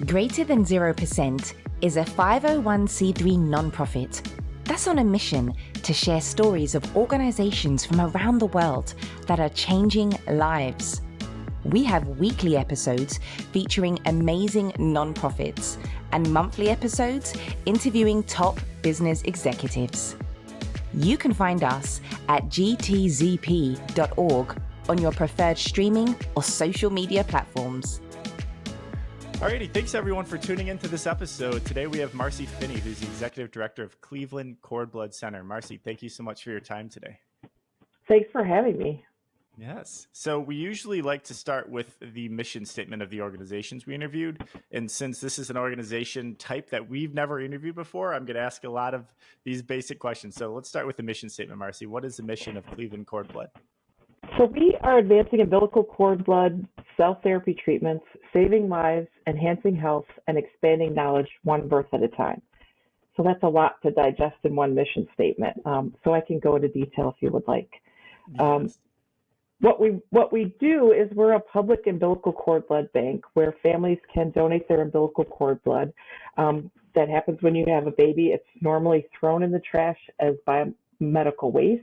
Greater Than 0% is a 501c3 nonprofit that's on a mission to share stories of organizations from around the world that are changing lives. We have weekly episodes featuring amazing nonprofits and monthly episodes interviewing top business executives. You can find us at gtzp.org on your preferred streaming or social media platforms. Alrighty, thanks everyone for tuning into this episode. Today we have Marcie Finney, who's the Executive Director of Cleveland Cord Blood Center. Marcie, thank you so much for your time today. Thanks for having me. Yes. So we usually like to start with the mission statement of the organizations we interviewed. And since this is an organization type that we've never interviewed before, I'm going to ask a lot of these basic questions. So let's start with the mission statement, Marcie. What is the mission of Cleveland Cord Blood? So we are advancing umbilical cord blood cell therapy treatments, saving lives, enhancing health, and expanding knowledge one birth at a time. So that's a lot to digest in one mission statement. So I can go into detail if you would like. Yes. What we do is we're a public umbilical cord blood bank where families can donate their umbilical cord blood. That happens when you have a baby. It's normally thrown in the trash as biomedical waste.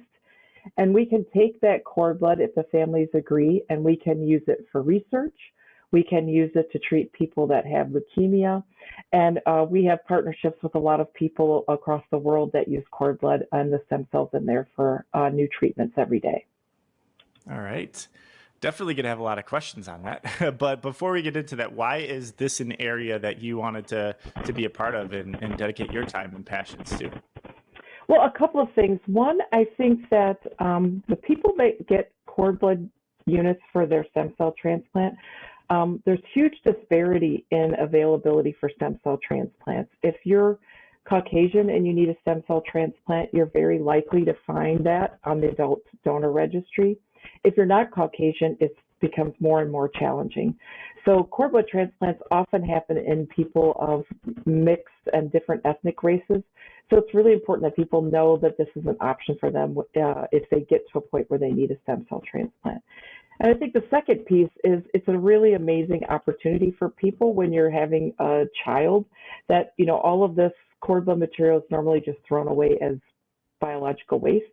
And we can take that cord blood if the families agree, and we can use it for research. We can use it to treat people that have leukemia. And we have partnerships with a lot of people across the world that use cord blood and the stem cells in there for new treatments every day. All right. Definitely going to have a lot of questions on that. But before we get into that, why is this an area that you wanted to be a part of and dedicate your time and passions to? Well, a couple of things. One, I think that the people that get cord blood units for their stem cell transplant, there's huge disparity in availability for stem cell transplants. If you're Caucasian and you need a stem cell transplant, you're very likely to find that on the adult donor registry. If you're not Caucasian, it becomes more and more challenging. So cord blood transplants often happen in people of mixed and different ethnic races. So it's really important that people know that this is an option for them if they get to a point where they need a stem cell transplant. And I think the second piece is it's a really amazing opportunity for people when you're having a child that, you know, all of this cord blood material is normally just thrown away as biological waste.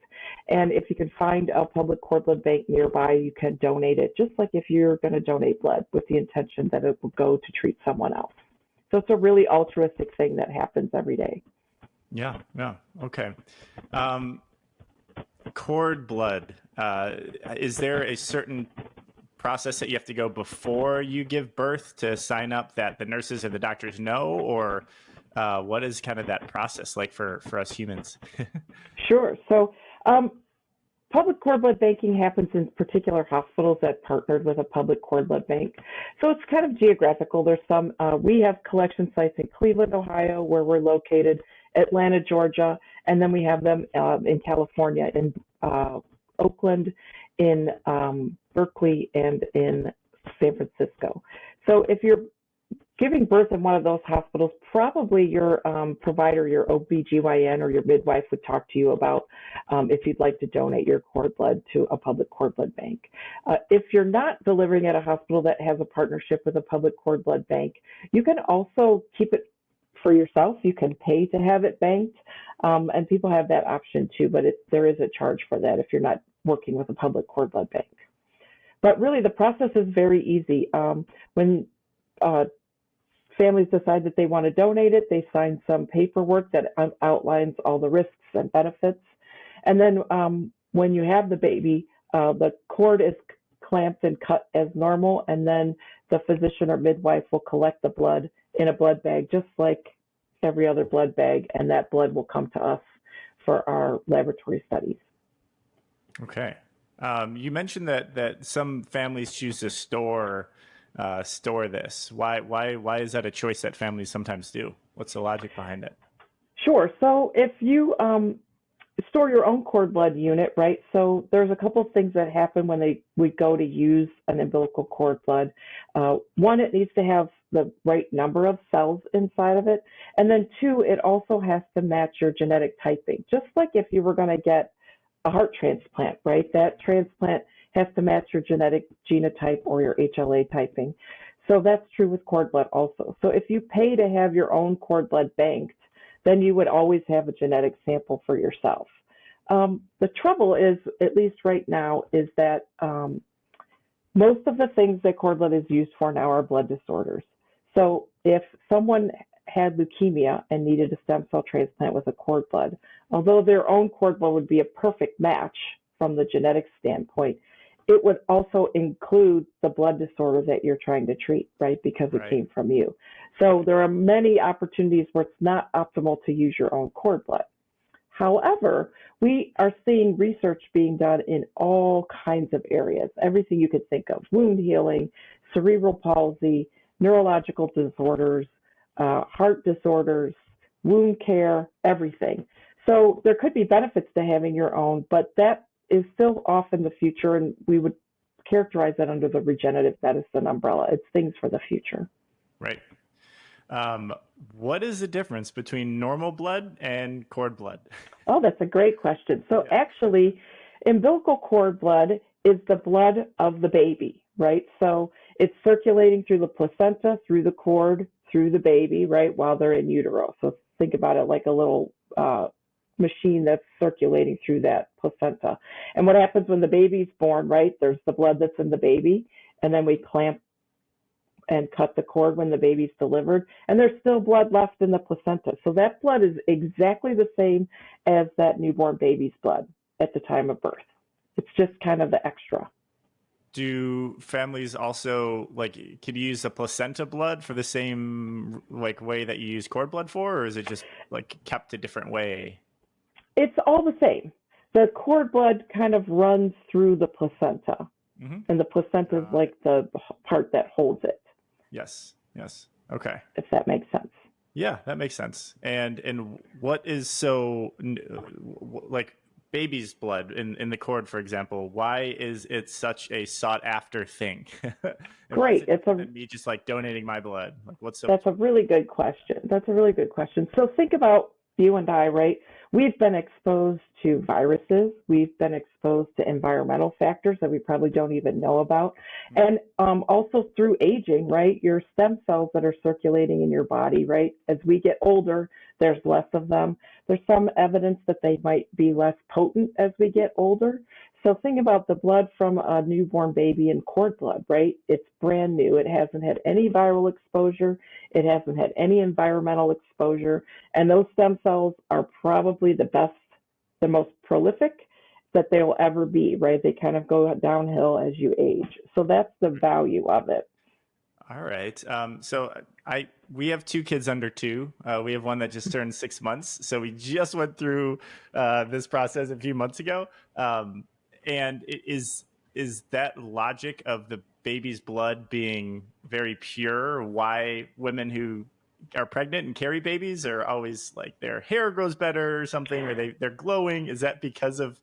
And if you can find a public cord blood bank nearby, you can donate it, just like if you're going to donate blood with the intention that it will go to treat someone else. So it's a really altruistic thing that happens every day. Yeah. Okay. Cord blood, is there a certain process that you have to go before you give birth to sign up that the nurses and the doctors know, or what is kind of that process like for us humans? Sure. So public cord blood banking happens in particular hospitals that partnered with a public cord blood bank. So it's kind of geographical. There's some, we have collection sites in Cleveland, Ohio, where we're located, Atlanta, Georgia, and then we have them in California, in Oakland, in Berkeley, and in San Francisco. So if you're giving birth in one of those hospitals, probably your provider, your OBGYN or your midwife would talk to you about if you'd like to donate your cord blood to a public cord blood bank. If you're not delivering at a hospital that has a partnership with a public cord blood bank, you can also keep it for yourself. You can pay to have it banked, and people have that option too, but there is a charge for that if you're not working with a public cord blood bank. But really the process is very easy. When families decide that they want to donate it, they sign some paperwork that outlines all the risks and benefits. And then when you have the baby, the cord is clamped and cut as normal, and then the physician or midwife will collect the blood in a blood bag, just like every other blood bag, and that blood will come to us for our laboratory studies. Okay. You mentioned that some families choose to store this. Why is that a choice that families sometimes do? What's the logic behind it? Sure. So if you store your own cord blood unit, right? So there's a couple of things that happen when we go to use an umbilical cord blood. One, it needs to have the right number of cells inside of it. And then two, it also has to match your genetic typing. Just like if you were going to get a heart transplant, right? That transplant has to match your genetic genotype or your HLA typing. So that's true with cord blood also. So if you pay to have your own cord blood banked, then you would always have a genetic sample for yourself. The trouble is, at least right now, is that most of the things that cord blood is used for now are blood disorders. So if someone had leukemia and needed a stem cell transplant with a cord blood, although their own cord blood would be a perfect match from the genetic standpoint, it would also include the blood disorder that you're trying to treat, right? Because it came from you. So there are many opportunities where it's not optimal to use your own cord blood. However, we are seeing research being done in all kinds of areas, everything you could think of: wound healing, cerebral palsy, neurological disorders, heart disorders, wound care, everything. So there could be benefits to having your own, but that is still off in the future, and we would characterize that under the regenerative medicine umbrella. It's things for the future. Right. What is the difference between normal blood and cord blood? Oh, that's a great question. So actually, umbilical cord blood is the blood of the baby, right? So it's circulating through the placenta, through the cord, through the baby, right, while they're in utero. So think about it like a little machine that's circulating through that placenta. And what happens when the baby's born, right? There's the blood that's in the baby, and then we clamp and cut the cord when the baby's delivered, and there's still blood left in the placenta. So that blood is exactly the same as that newborn baby's blood at the time of birth. It's just kind of the extra. Do families also, like, can you use the placenta blood for the same like way that you use cord blood for, or is it just like kept a different way? It's all the same. The cord blood kind of runs through the placenta, and the placenta is like the part that holds it. Yes. Yes. Okay. If that makes sense. Yeah, that makes sense. And what is so like baby's blood in the cord, for example? Why is it such a sought after thing? Great. It's me just like donating my blood. Like, what's so? That's a really good question. That's a really good question. So think about you and I, right? We've been exposed to viruses. We've been exposed to environmental factors that we probably don't even know about. And also through aging, right? Your stem cells that are circulating in your body, right? As we get older, there's less of them. There's some evidence that they might be less potent as we get older. So think about the blood from a newborn baby and cord blood, right? It's brand new. It hasn't had any viral exposure. It hasn't had any environmental exposure. And those stem cells are probably the best, the most prolific that they will ever be, right? They kind of go downhill as you age. So that's the value of it. All right. So we have 2 kids under 2. We have one that just turned 6 months. So we just went through this process a few months ago. And is that logic of the baby's blood being very pure why women who are pregnant and carry babies are always like their hair grows better or something, or they're glowing? Is that because of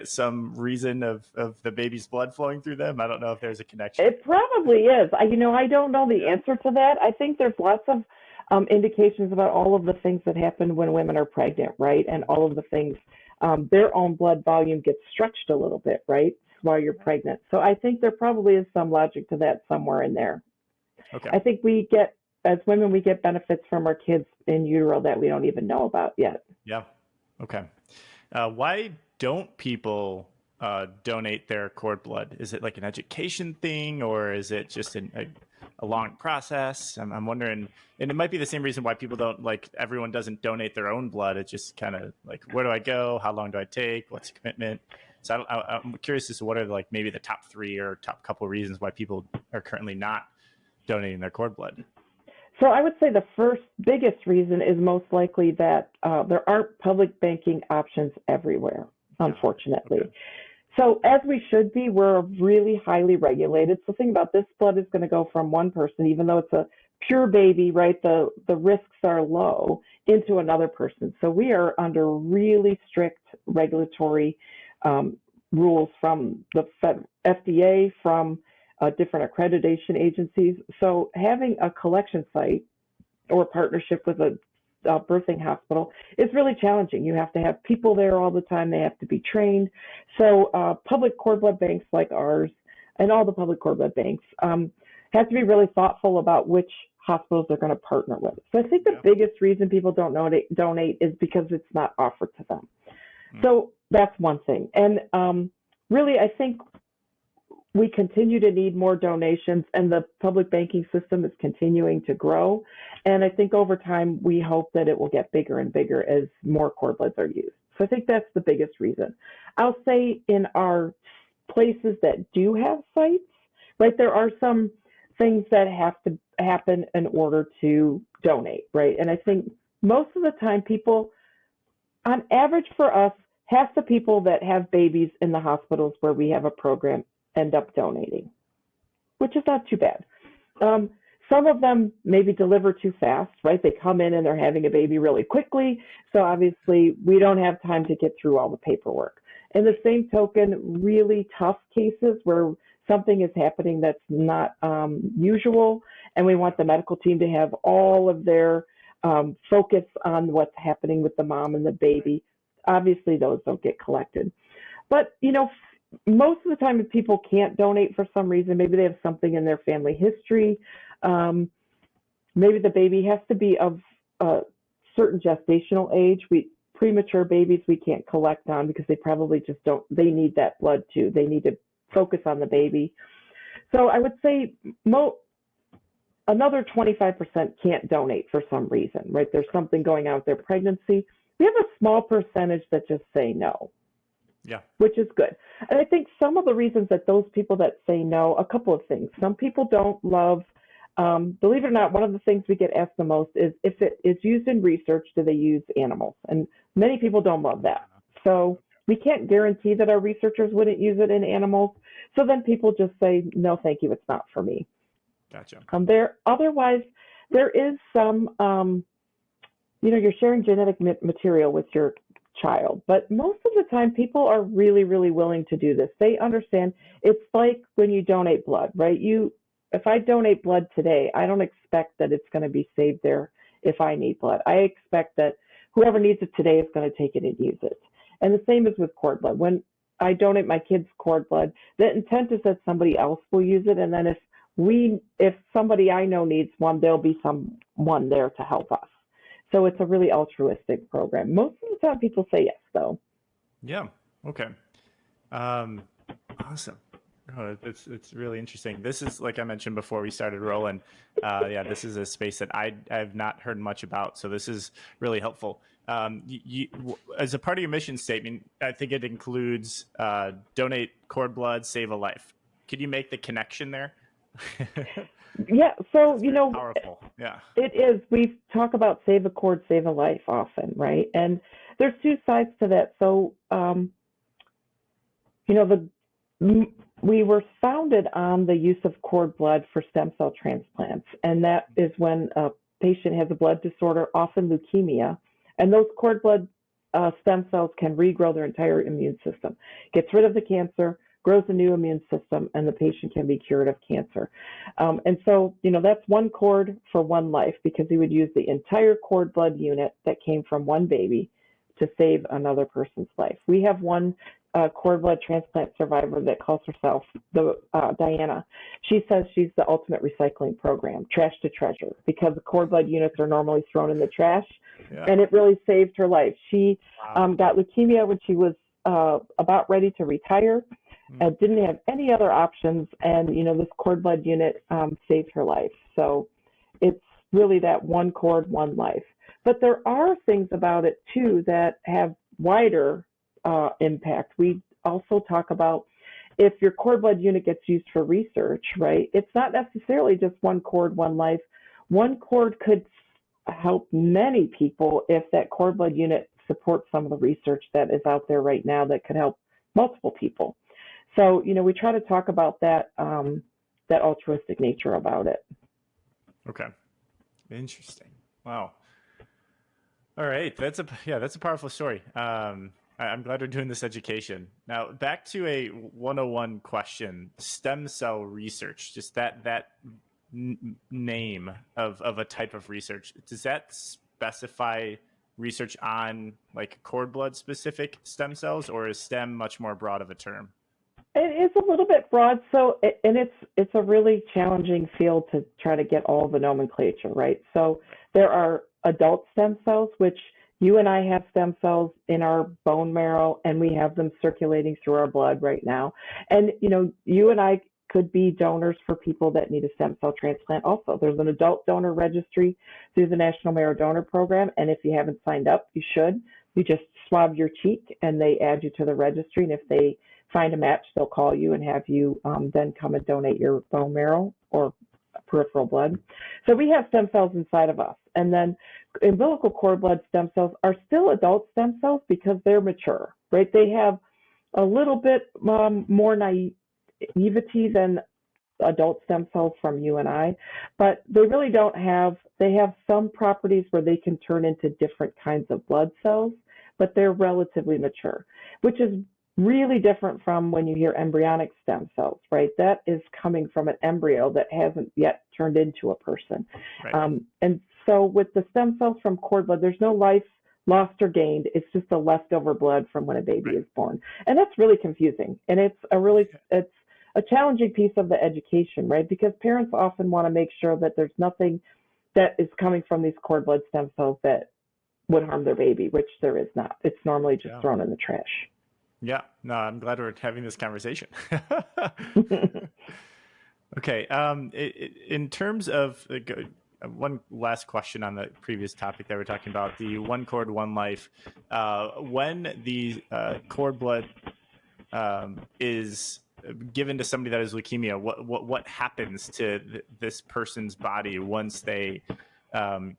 some reason of the baby's blood flowing through them? I don't know if there's a connection. It probably is. I don't know the answer to that. I think there's lots of indications about all of the things that happen when women are pregnant, right? And all of the things, their own blood volume gets stretched a little bit, right, while you're pregnant. So I think there probably is some logic to that somewhere in there. Okay. I think as women, we get benefits from our kids in utero that we don't even know about yet. Yeah. Okay. Why don't people donate their cord blood? Is it like an education thing, or is it just a long process? I'm wondering, and it might be the same reason why people don't, like, everyone doesn't donate their own blood. It's just kind of like, where do I go? How long do I take? What's the commitment? So I'm curious as to what are like maybe the top 3 or top couple of reasons why people are currently not donating their cord blood. So I would say the first biggest reason is most likely that there aren't public banking options everywhere, unfortunately. Okay. So as we should be, we're really highly regulated. So think about this blood is going to go from one person, even though it's a pure baby, right? The risks are low, into another person. So we are under really strict regulatory rules from the FDA, from different accreditation agencies. So having a collection site or a partnership with a birthing hospital is really challenging. You have to have people there all the time. They have to be trained. So public cord blood banks like ours and all the public cord blood banks, has to be really thoughtful about which hospitals they're going to partner with. So I think the biggest reason people don't donate is because it's not offered to them. So that's one thing. And really, I think we continue to need more donations, and the public banking system is continuing to grow. And I think over time, we hope that it will get bigger and bigger as more cord bloods are used. So I think that's the biggest reason. I'll say in our places that do have sites, right, there are some things that have to happen in order to donate, right? And I think most of the time people, on average for us, half the people that have babies in the hospitals where we have a program end up donating, which is not too bad. Some of them maybe deliver too fast, right? They come in and they're having a baby really quickly. So obviously we don't have time to get through all the paperwork. In the same token, really tough cases where something is happening that's not usual, and we want the medical team to have all of their focus on what's happening with the mom and the baby. Obviously, those don't get collected. But, you know, most of the time if people can't donate for some reason, maybe they have something in their family history, maybe the baby has to be of a certain gestational age. Premature babies we can't collect on because they probably just don't, they need that blood too. They need to focus on the baby. So I would say another 25% can't donate for some reason, right? There's something going on with their pregnancy. We have a small percentage that just say no. Yeah. Which is good. And I think some of the reasons that those people that say no, a couple of things. Some people don't love, believe it or not, one of the things we get asked the most is if it is used in research, do they use animals? And many people don't love that. So we can't guarantee that our researchers wouldn't use it in animals. So then people just say, no, thank you, it's not for me. Gotcha. Otherwise, there is some, you're sharing genetic material with your child, but most of the time people are really, really willing to do this. They understand. It's like when you donate blood, right? If I donate blood today, I don't expect that it's going to be saved there if I need blood. I expect that whoever needs it today is going to take it and use it. And the same is with cord blood. When I donate my kids' cord blood, the intent is that somebody else will use it, and then if somebody I know needs one, there'll be someone there to help us. So it's a really altruistic program. Most of the time people say yes, though. Yeah. Okay. Awesome. Oh, it's really interesting. This is, like I mentioned before we started rolling, this is a space that I've not heard much about. So this is really helpful. As a part of your mission statement, I think it includes donate cord blood, save a life. Could you make the connection there? Yeah, so, powerful. Yeah, it is. We talk about save a cord, save a life often, right? And there's two sides to that. So, we were founded on the use of cord blood for stem cell transplants. And that is when a patient has a blood disorder, often leukemia, and those cord blood stem cells can regrow their entire immune system, gets rid of the cancer, grows a new immune system, and the patient can be cured of cancer. And so, that's one cord for one life, because we would use the entire cord blood unit that came from one baby to save another person's life. We have one cord blood transplant survivor that calls herself Diana. She says she's the ultimate recycling program, trash to treasure, because the cord blood units are normally thrown in the trash, and it really saved her life. She got leukemia when she was about ready to retire, and didn't have any other options, and this cord blood unit saved her life. So it's really that one cord, one life. But there are things about it too that have wider impact. We also talk about if your cord blood unit gets used for research, right? It's not necessarily just one cord, one life. One cord could help many people if that cord blood unit supports some of the research that is out there right now that could help multiple people. So, we try to talk about that altruistic nature about it. Okay. Interesting. Wow. All right. That's a powerful story. I'm glad we're doing this education. Now, back to a 101 question, stem cell research, just that name of a type of research. Does that specify research on like cord blood specific stem cells, or is stem much more broad of a term? It is a little bit broad, so and it's a really challenging field to try to get all the nomenclature right. So there are adult stem cells, which you and I have stem cells in our bone marrow, and we have them circulating through our blood right now. And you and I could be donors for people that need a stem cell transplant. Also, there's an adult donor registry through the National Marrow Donor Program, and if you haven't signed up, you should. You just swab your cheek, and they add you to the registry, and if they find a match, they'll call you and have you then come and donate your bone marrow or peripheral blood. So we have stem cells inside of us. And then umbilical cord blood stem cells are still adult stem cells because they're mature, right? They have a little bit more naivety than adult stem cells from you and I, but they really don't have, they have some properties where they can turn into different kinds of blood cells, but they're relatively mature, which is really different from when you hear embryonic stem cells, right? That is coming from an embryo that hasn't yet turned into a person. Right. And so with the stem cells from cord blood, there's no life lost or gained. It's just the leftover blood from when a baby is born. And that's really confusing. And it's a challenging piece of the education, right? Because parents often want to make sure that there's nothing that is coming from these cord blood stem cells that would harm their baby, which there is not. It's normally just thrown in the trash. Yeah, no, I'm glad we're having this conversation. Okay, in terms of one last question on the previous topic that we're talking about, the one cord, one life. When the cord blood is given to somebody that has leukemia, what happens to this person's body once they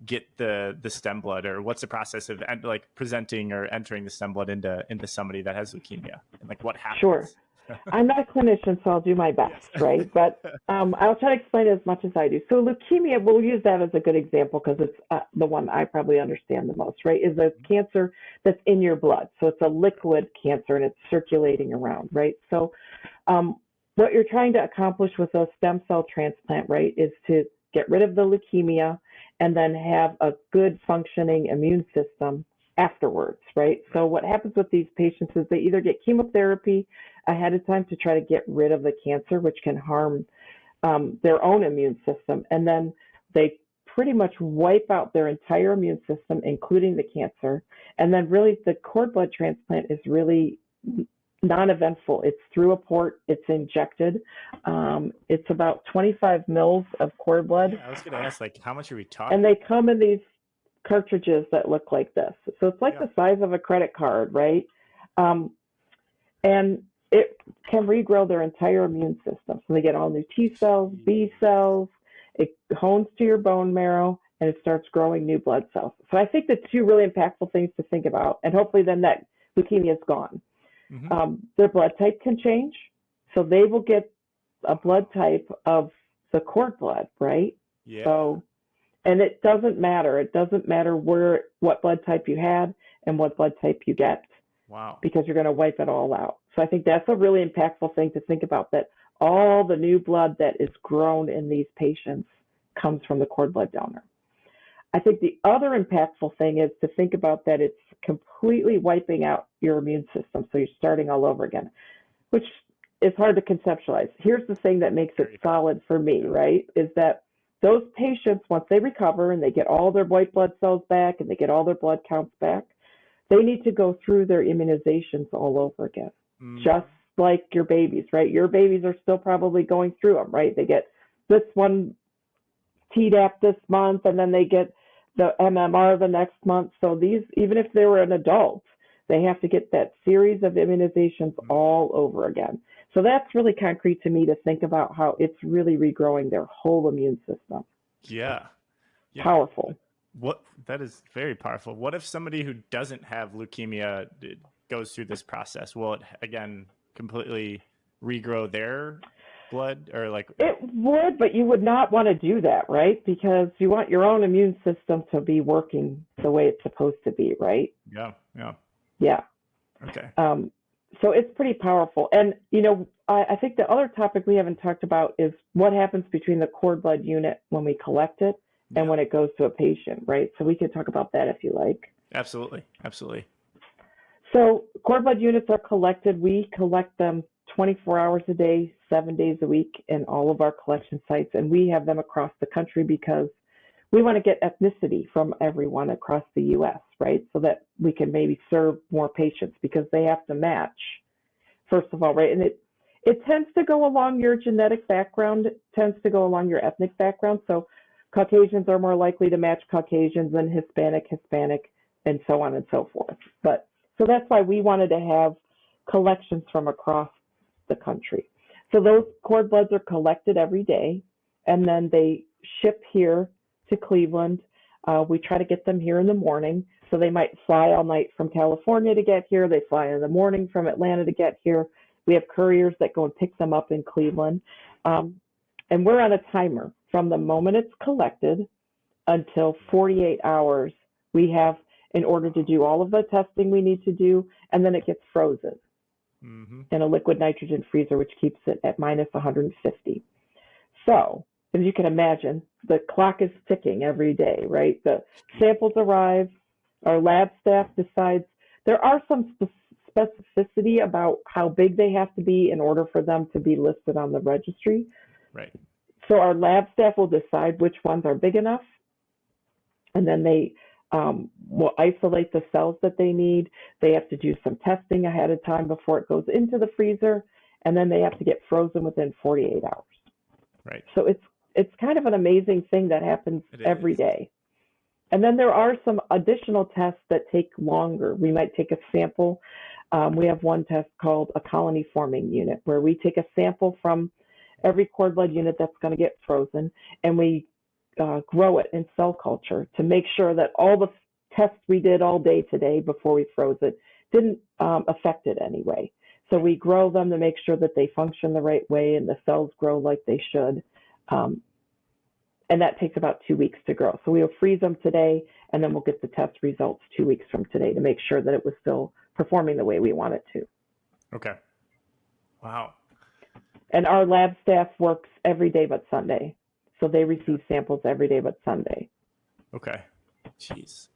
get the stem blood, or what's the process of like presenting or entering the stem blood into somebody that has leukemia, and like what happens? Sure. I'm not a clinician, so I'll do my best, right? But I'll try to explain it as much as I do. So leukemia, we'll use that as a good example because it's the one I probably understand the most, right? Is a cancer that's in your blood. So it's a liquid cancer and it's circulating around, right? So what you're trying to accomplish with a stem cell transplant, right, is to get rid of the leukemia and then have a good functioning immune system afterwards, right? So what happens with these patients is they either get chemotherapy ahead of time to try to get rid of the cancer, which can harm their own immune system, and then they pretty much wipe out their entire immune system, including the cancer. And then really the cord blood transplant is really non-eventful. It's through a port, it's injected. It's about 25 mils of cord blood. Yeah, I was going to ask, like, how much are we talking? And they come in these cartridges that look like this. So it's like the size of a credit card, right? And it can regrow their entire immune system. So they get all new T cells, B cells, it hones to your bone marrow, and it starts growing new blood cells. So I think the two really impactful things to think about, and hopefully then that leukemia is gone. Mm-hmm. Their blood type can change. So they will get a blood type of the cord blood, right? Yeah. So, and it doesn't matter. It doesn't matter what blood type you had and what blood type you get. Wow. Because you're going to wipe it all out. So I think that's a really impactful thing to think about, that all the new blood that is grown in these patients comes from the cord blood donor. I think the other impactful thing is to think about that it's completely wiping out your immune system. So you're starting all over again, which is hard to conceptualize. Here's the thing that makes it solid for me, right? Is that those patients, once they recover and they get all their white blood cells back and they get all their blood counts back, they need to go through their immunizations all over again, just like your babies, right? Your babies are still probably going through them, right? They get this one Tdap this month, and then they get the MMR the next month. So these, even if they were an adult, they have to get that series of immunizations all over again. So that's really concrete to me to think about how it's really regrowing their whole immune system. Yeah. Powerful. That is very powerful. What if somebody who doesn't have leukemia goes through this process? Will it again completely regrow their blood, or like? It would, but you would not want to do that, right? Because you want your own immune system to be working the way it's supposed to be, right? Yeah. Okay. So it's pretty powerful. And, I think the other topic we haven't talked about is what happens between the cord blood unit when we collect it and when it goes to a patient, right? So we could talk about that if you like. Absolutely. So cord blood units are collected. We collect them 24 hours a day, 7 days a week in all of our collection sites, and we have them across the country because we want to get ethnicity from everyone across the U.S., right? So that we can maybe serve more patients because they have to match, first of all, right? And it tends to go along your genetic background, it tends to go along your ethnic background. So Caucasians are more likely to match Caucasians than Hispanic, and so on and so forth. But so that's why we wanted to have collections from across the country. So those cord bloods are collected every day, and then they ship here to Cleveland. We try to get them here in the morning. So they might fly all night from California to get here. They fly in the morning from Atlanta to get here. We have couriers that go and pick them up in Cleveland. And we're on a timer from the moment it's collected until 48 hours. We have in order to do all of the testing we need to do, and then it gets frozen in a liquid nitrogen freezer, which keeps it at minus 150. So, as you can imagine, the clock is ticking every day, right? The samples arrive, our lab staff decides. There are some specificity about how big they have to be in order for them to be listed on the registry. Right. So our lab staff will decide which ones are big enough, and then they will isolate the cells that they need. They have to do some testing ahead of time before it goes into the freezer, and then they have to get frozen within 48 hours. Right. So it's kind of an amazing thing that happens every day. And then there are some additional tests that take longer. We might take a sample. We have one test called a colony forming unit, where we take a sample from every cord blood unit that's going to get frozen, and we grow it in cell culture to make sure that all the tests we did all day today before we froze it didn't affect it anyway. So we grow them to make sure that they function the right way and the cells grow like they should. And that takes about 2 weeks to grow. So we'll freeze them today, and then we'll get the test results 2 weeks from today to make sure that it was still performing the way we want it to. Okay. Wow. And our lab staff works every day but Sunday. So they receive samples every day but Sunday. Okay. Jeez.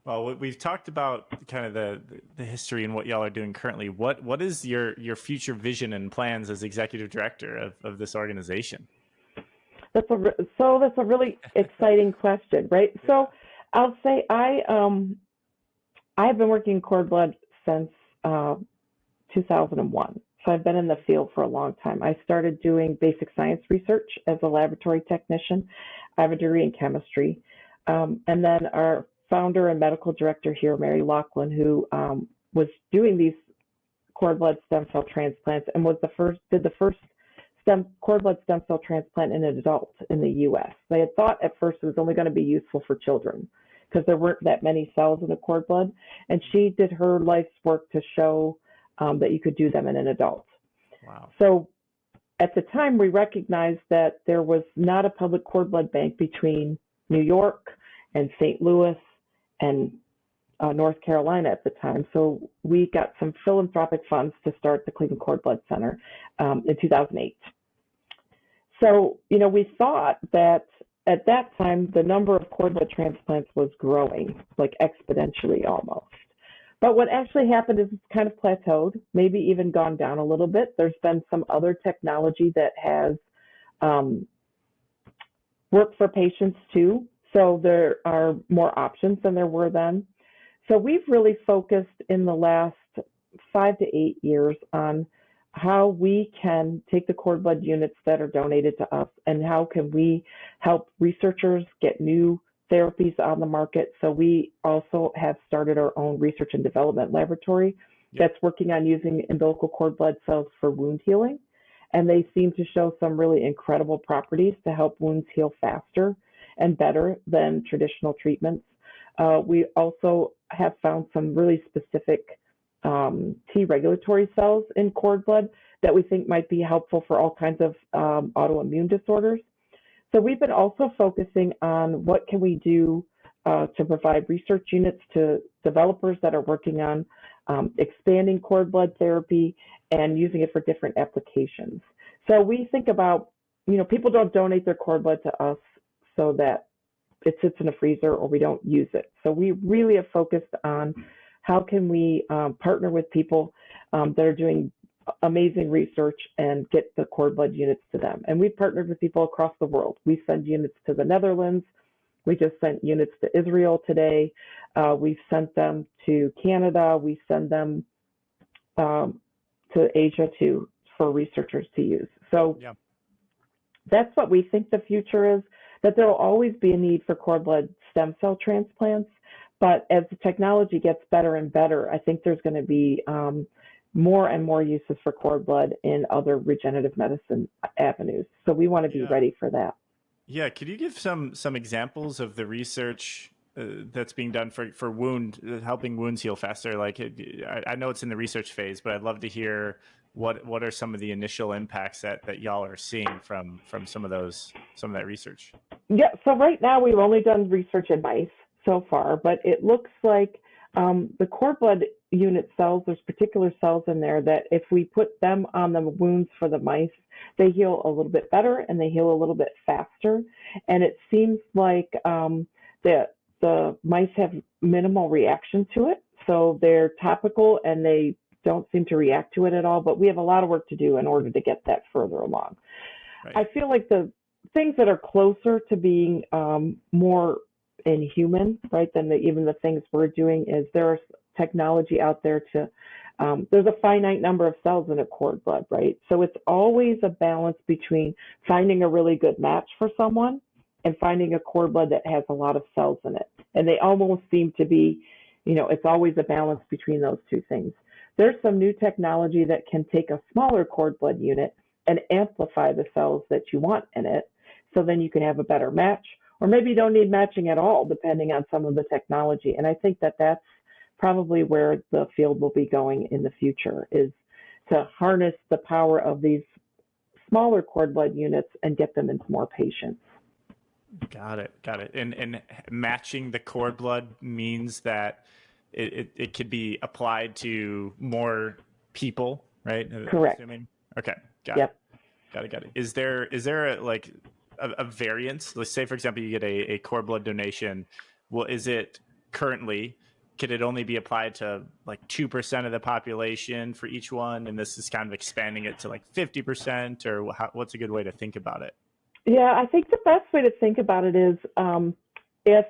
Well, we've talked about kind of the history and what y'all are doing currently. What is your future vision and plans as executive director of this organization? That's a really exciting question, right? Yeah. So I'll say I've been working cord blood since 2001. So I've been in the field for a long time. I started doing basic science research as a laboratory technician. I have a degree in chemistry. And then our founder and medical director here, Mary Laughlin, who was doing these cord blood stem cell transplants and did the first cord blood stem cell transplant in an adult in the U.S. They had thought at first it was only going to be useful for children because there weren't that many cells in the cord blood. And she did her life's work to show that you could do them in an adult. Wow. So at the time, we recognized that there was not a public cord blood bank between New York and St. Louis and North Carolina at the time. So we got some philanthropic funds to start the Cleveland Cord Blood Center in 2008. So, we thought that at that time, the number of cord blood transplants was growing, like exponentially almost. But what actually happened is it's kind of plateaued, maybe even gone down a little bit. There's been some other technology that has worked for patients too. So there are more options than there were then. So we've really focused in the last 5 to 8 years on how we can take the cord blood units that are donated to us and how can we help researchers get new therapies on the market. So we also have started our own research and development laboratory that's working on using umbilical cord blood cells for wound healing. And they seem to show some really incredible properties to help wounds heal faster and better than traditional treatments. We also have found some really specific T regulatory cells in cord blood that we think might be helpful for all kinds of autoimmune disorders. So we've been also focusing on what can we do to provide research units to developers that are working on expanding cord blood therapy and using it for different applications. So we think about, people don't donate their cord blood to us so that it sits in a freezer or we don't use it. So we really have focused on how can we partner with people that are doing amazing research and get the cord blood units to them. And we've partnered with people across the world. We send units to the Netherlands. We just sent units to Israel today. We've sent them to Canada. We send them to Asia too for researchers to use. So Yeah. That's what we think the future is, that there will always be a need for cord blood stem cell transplants. But as the technology gets better and better, I think there's going to be more and more uses for cord blood in other regenerative medicine avenues. So we want to be ready for that. Yeah, could you give some examples of the research that's being done for helping wounds heal faster? Like, I know it's in the research phase, but I'd love to hear what are some of the initial impacts that y'all are seeing from some of that research. Yeah, so right now we've only done research in mice so far, but it looks like the cord blood unit cells, there's particular cells in there that if we put them on the wounds for the mice, they heal a little bit better and they heal a little bit faster. And it seems like the mice have minimal reaction to it. So they're topical and they don't seem to react to it at all, but we have a lot of work to do in order to get that further along. Right. I feel like the things that are closer to being more inhuman, right, than even the things we're doing is there's technology out there to, there's a finite number of cells in a cord blood, right? So it's always a balance between finding a really good match for someone and finding a cord blood that has a lot of cells in it. And they almost seem to be, it's always a balance between those two things. There's some new technology that can take a smaller cord blood unit and amplify the cells that you want in it. So then you can have a better match, or maybe you don't need matching at all, depending on some of the technology. And I think that that's probably where the field will be going in the future, is to harness the power of these smaller cord blood units and get them into more patients. Got it. And matching the cord blood means that it could be applied to more people, right? Correct. Okay. Got it. Is there a variance? Let's say, for example, you get a cord blood donation. Well, is it currently, could it only be applied to like 2% of the population for each one? And this is kind of expanding it to like 50%, or what's a good way to think about it? Yeah, I think the best way to think about it is if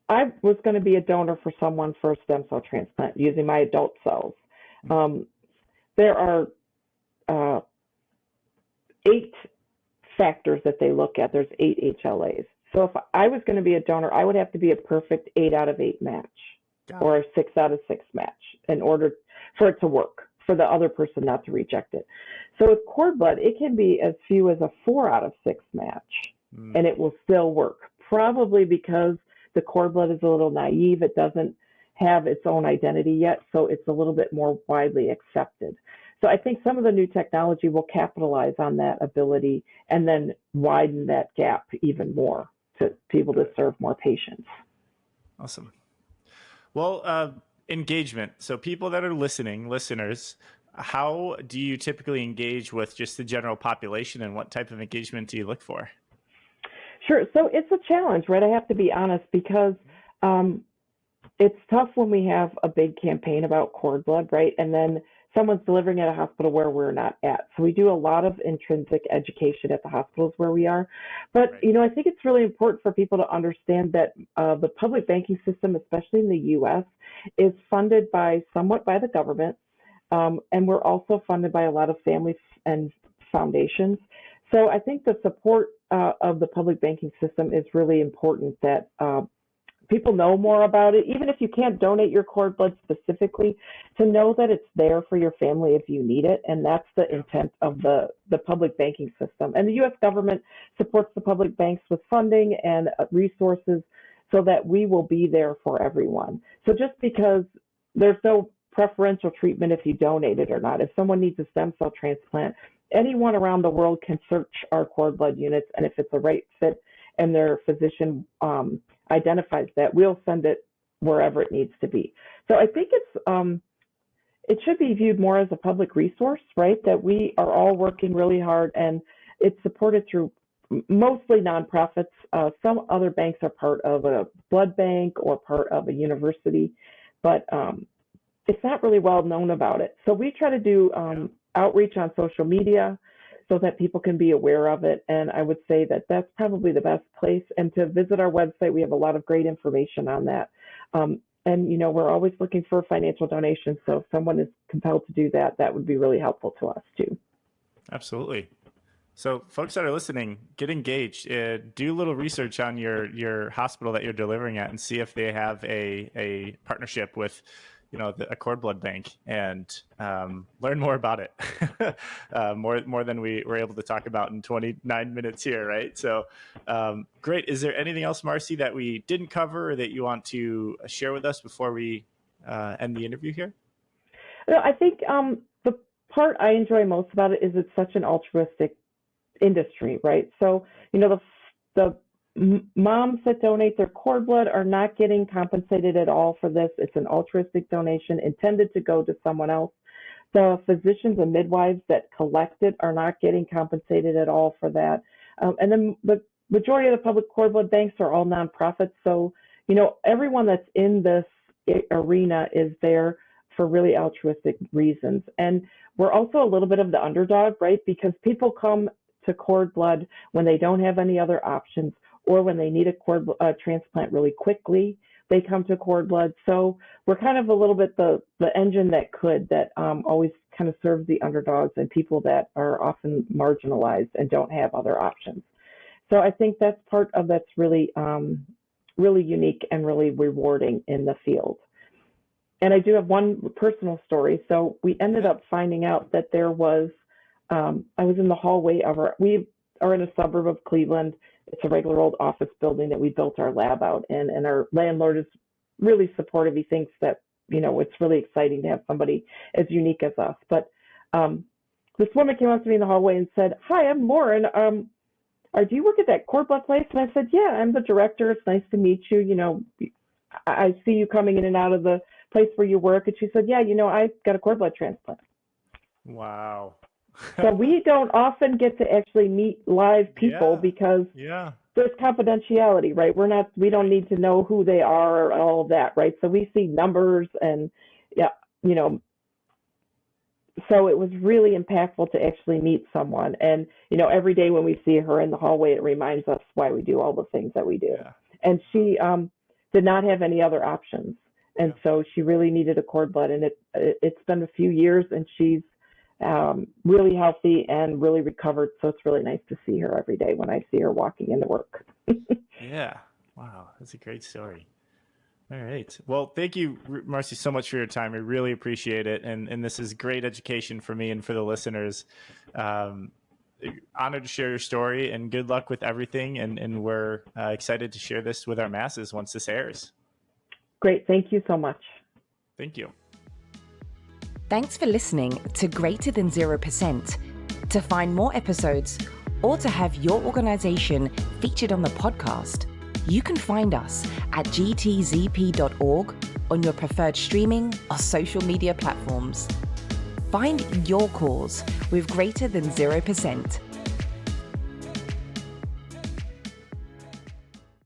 I was going to be a donor for someone for a stem cell transplant using my adult cells, there are 8 factors that they look at. There's 8 HLAs. So if I was going to be a donor, I would have to be a perfect 8 out of 8 match or a 6 out of 6 match in order for it to work, for the other person not to reject it. So with cord blood, it can be as few as a 4 out of 6 match, and it will still work, probably because the cord blood is a little naive. It doesn't have its own identity yet, so it's a little bit more widely accepted. So I think some of the new technology will capitalize on that ability and then widen that gap even more to be able to serve more patients. Awesome. Well, engagement. So people that are listeners, how do you typically engage with just the general population, and what type of engagement do you look for? Sure. So it's a challenge, right? I have to be honest, because it's tough when we have a big campaign about cord blood, right? And then someone's delivering at a hospital where we're not at. So we do a lot of intrinsic education at the hospitals where we are. But, I think it's really important for people to understand that the public banking system, especially in the U.S., is funded somewhat by the government. And we're also funded by a lot of families and foundations. So I think the support of the public banking system is really important, that people know more about it, even if you can't donate your cord blood specifically, to know that it's there for your family if you need it. And that's the intent of the public banking system. And the U.S. government supports the public banks with funding and resources so that we will be there for everyone. So just because there's no preferential treatment if you donate it or not, if someone needs a stem cell transplant, anyone around the world can search our cord blood units, and if it's a right fit and their physician identifies that, we'll send it wherever it needs to be. So I think it should be viewed more as a public resource, right? That we are all working really hard, and it's supported through mostly nonprofits. Some other banks are part of a blood bank or part of a university, but it's not really well known about it. So we try to do outreach on social media so that people can be aware of it. And I would say that that's probably the best place. And to visit our website, we have a lot of great information on that. And, we're always looking for financial donations. So if someone is compelled to do that, that would be really helpful to us too. Absolutely. So folks that are listening, get engaged. Do a little research on your hospital that you're delivering at and see if they have a partnership with, a cord blood bank, and learn more about it. more than we were able to talk about in 29 minutes here, right? So great. Is there anything else, Marcie, that we didn't cover or that you want to share with us before we end the interview here? I think the part I enjoy most about it is it's such an altruistic industry, right? So, the moms that donate their cord blood are not getting compensated at all for this. It's an altruistic donation intended to go to someone else. The physicians and midwives that collect it are not getting compensated at all for that. And then the majority of the public cord blood banks are all nonprofits. So, everyone that's in this arena is there for really altruistic reasons. And we're also a little bit of the underdog, right? Because people come to cord blood when they don't have any other options, or when they need a cord transplant really quickly, they come to cord blood. So we're kind of a little bit the engine that always kind of serves the underdogs and people that are often marginalized and don't have other options. So I think that's part of that's really, really unique and really rewarding in the field. And I do have one personal story. So we ended up finding out that there was, I was in the hallway of we are in a suburb of Cleveland. It's a regular old office building that we built our lab out in, and our landlord is really supportive. He thinks that, it's really exciting to have somebody as unique as us. But this woman came up to me in the hallway and said, "Hi, I'm Lauren. Do you work at that cord blood place?" And I said, "Yeah, I'm the director. It's nice to meet you. I see you coming in and out of the place where you work." And she said, "Yeah, I got a cord blood transplant." Wow. So we don't often get to actually meet live people because there's confidentiality, right? We don't need to know who they are or all of that, right? So we see numbers and so it was really impactful to actually meet someone. And, every day when we see her in the hallway, it reminds us why we do all the things that we do. Yeah. And she did not have any other options. And so she really needed a cord blood, and it's been a few years, and she's really healthy and really recovered. So it's really nice to see her every day when I see her walking into work. Yeah. Wow. That's a great story. All right. Well, thank you, Marcie, so much for your time. I really appreciate it. And this is great education for me and for the listeners. Honored to share your story, and good luck with everything. And we're excited to share this with our masses once this airs. Great. Thank you so much. Thank you. Thanks for listening to Greater Than 0%. To find more episodes or to have your organization featured on the podcast, you can find us at gtzp.org on your preferred streaming or social media platforms. Find your cause with Greater Than 0%.